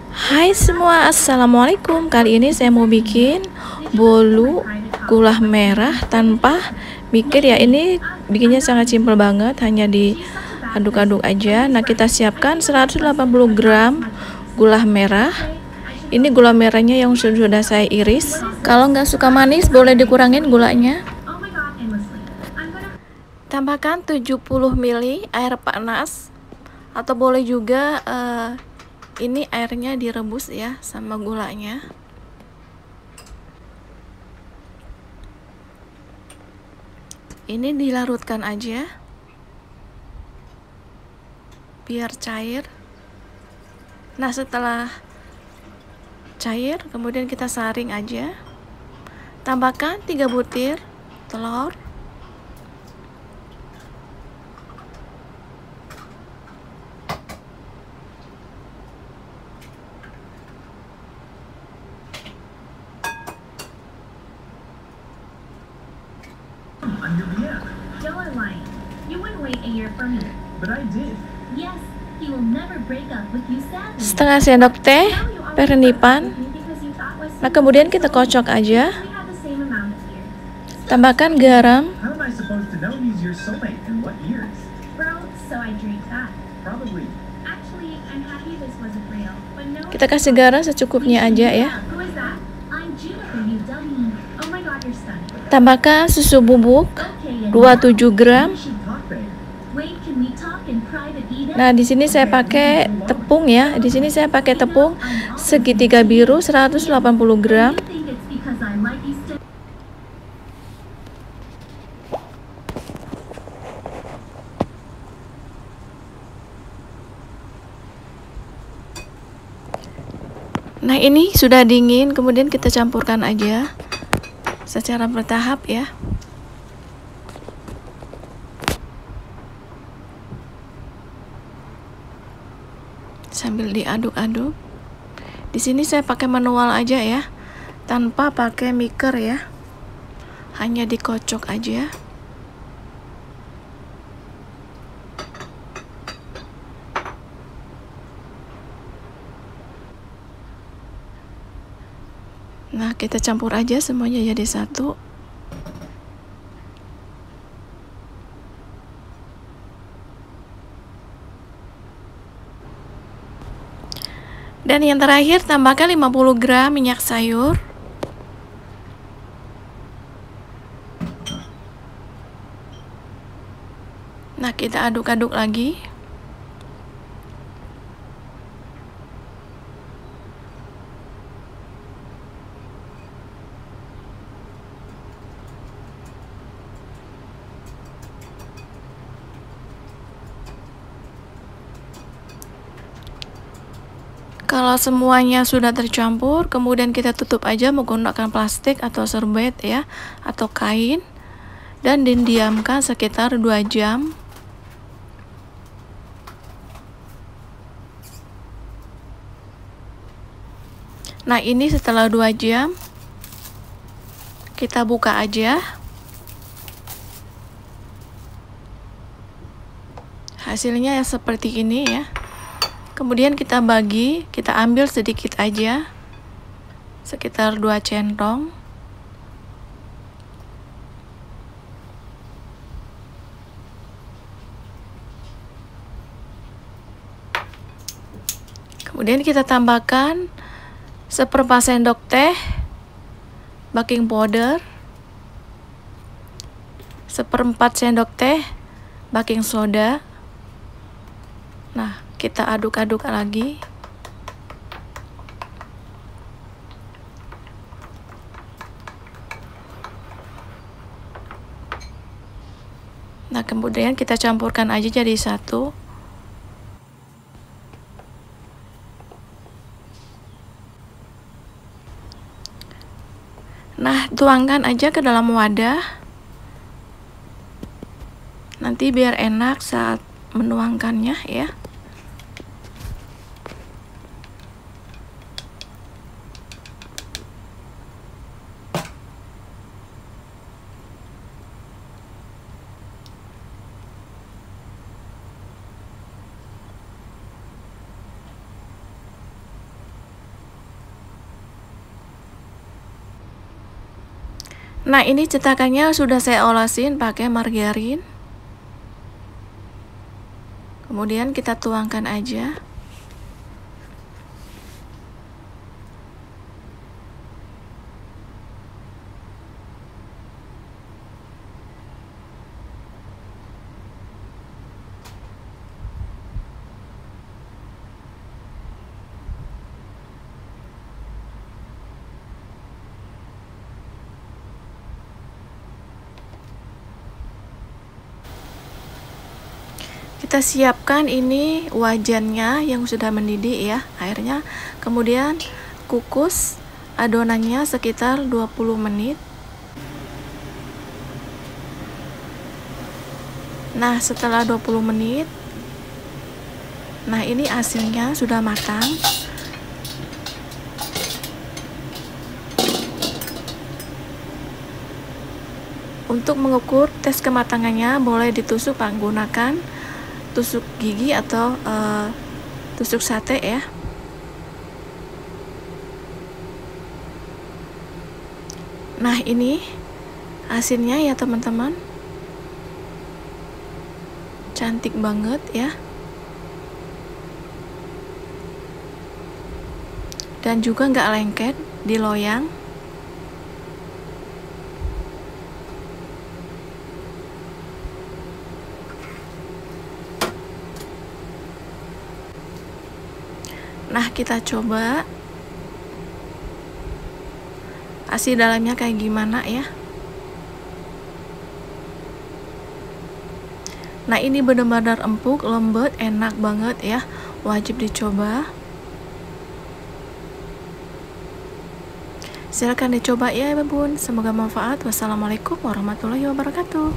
Hai semua, assalamualaikum. Kali ini saya mau bikin bolu gula merah tanpa mikir ya. Ini bikinnya sangat simpel banget, hanya diaduk-aduk aja. Nah, kita siapkan 180 gram gula merah. Ini gula merahnya yang sudah saya iris. Kalau nggak suka manis boleh dikurangin gulanya. Tambahkan 70 ml air panas, atau boleh juga ini airnya direbus ya sama gulanya. Ini dilarutkan aja biar cair. Nah, setelah cair kemudian kita saring aja. Tambahkan 3 butir telur. Don't lie. You wouldn't wait a year for me. But I did. Yes, he will never break up with you sadly. Setengah sendok teh penyedap. Nah, kemudian kita kocok aja. Tambahkan garam. How am I supposed to know he's your soulmate and what years? Bro, so I drink that. Probably. Actually, I'm happy this wasn't real. But no. Kita kasih garam secukupnya aja ya. Who is that? I'm Juniper, you dummy. Oh my god, you're stunning. Tambahkan susu bubuk Okay, and 27 gram. We should talk, babe. wait, can we talk in private, Eden? Nah, di sini saya pakai tepung ya. Di sini saya pakai tepung segitiga biru 180 gram. You think it's because I like you still? Nah, ini sudah dingin, kemudian kita campurkan aja secara bertahap ya. Sambil diaduk-aduk. Di sini saya pakai manual aja ya, tanpa pakai mixer ya. Hanya dikocok aja. Nah, kita campur aja semuanya jadi satu. Dan yang terakhir, tambahkan 50 gram minyak sayur. Nah, kita aduk-aduk lagi. Kalau semuanya sudah tercampur, kemudian kita tutup aja menggunakan plastik atau serbet ya, atau kain, dan didiamkan sekitar 2 jam. Nah, ini setelah 2 jam kita buka aja. Hasilnya seperti ini ya. Kemudian kita bagi, kita ambil sedikit aja, sekitar 2 centong. Kemudian kita tambahkan 1/4 sendok teh baking powder, 1/4 sendok teh baking soda. Nah, kita aduk-aduk lagi. Nah, kemudian kita campurkan aja jadi satu. Nah, tuangkan aja ke dalam wadah. Nanti biar enak saat menuangkannya ya. Nah, ini cetakannya sudah saya olasin pakai margarin. Kemudian kita tuangkan aja. Kita siapkan ini wajannya yang sudah mendidih ya airnya. Kemudian kukus adonannya sekitar 20 menit. Nah, setelah 20 menit, nah ini asinnya sudah matang. Untuk mengukur tes kematangannya boleh ditusuk menggunakan tusuk gigi atau tusuk sate ya. Nah, ini asinnya ya teman-teman, cantik banget ya, dan juga nggak lengket di loyang. Nah, kita coba asi dalamnya kayak gimana ya. Nah, ini benar-benar empuk, lembut, enak banget ya, wajib dicoba. Silahkan dicoba ya bun, semoga manfaat. Wassalamualaikum warahmatullahi wabarakatuh.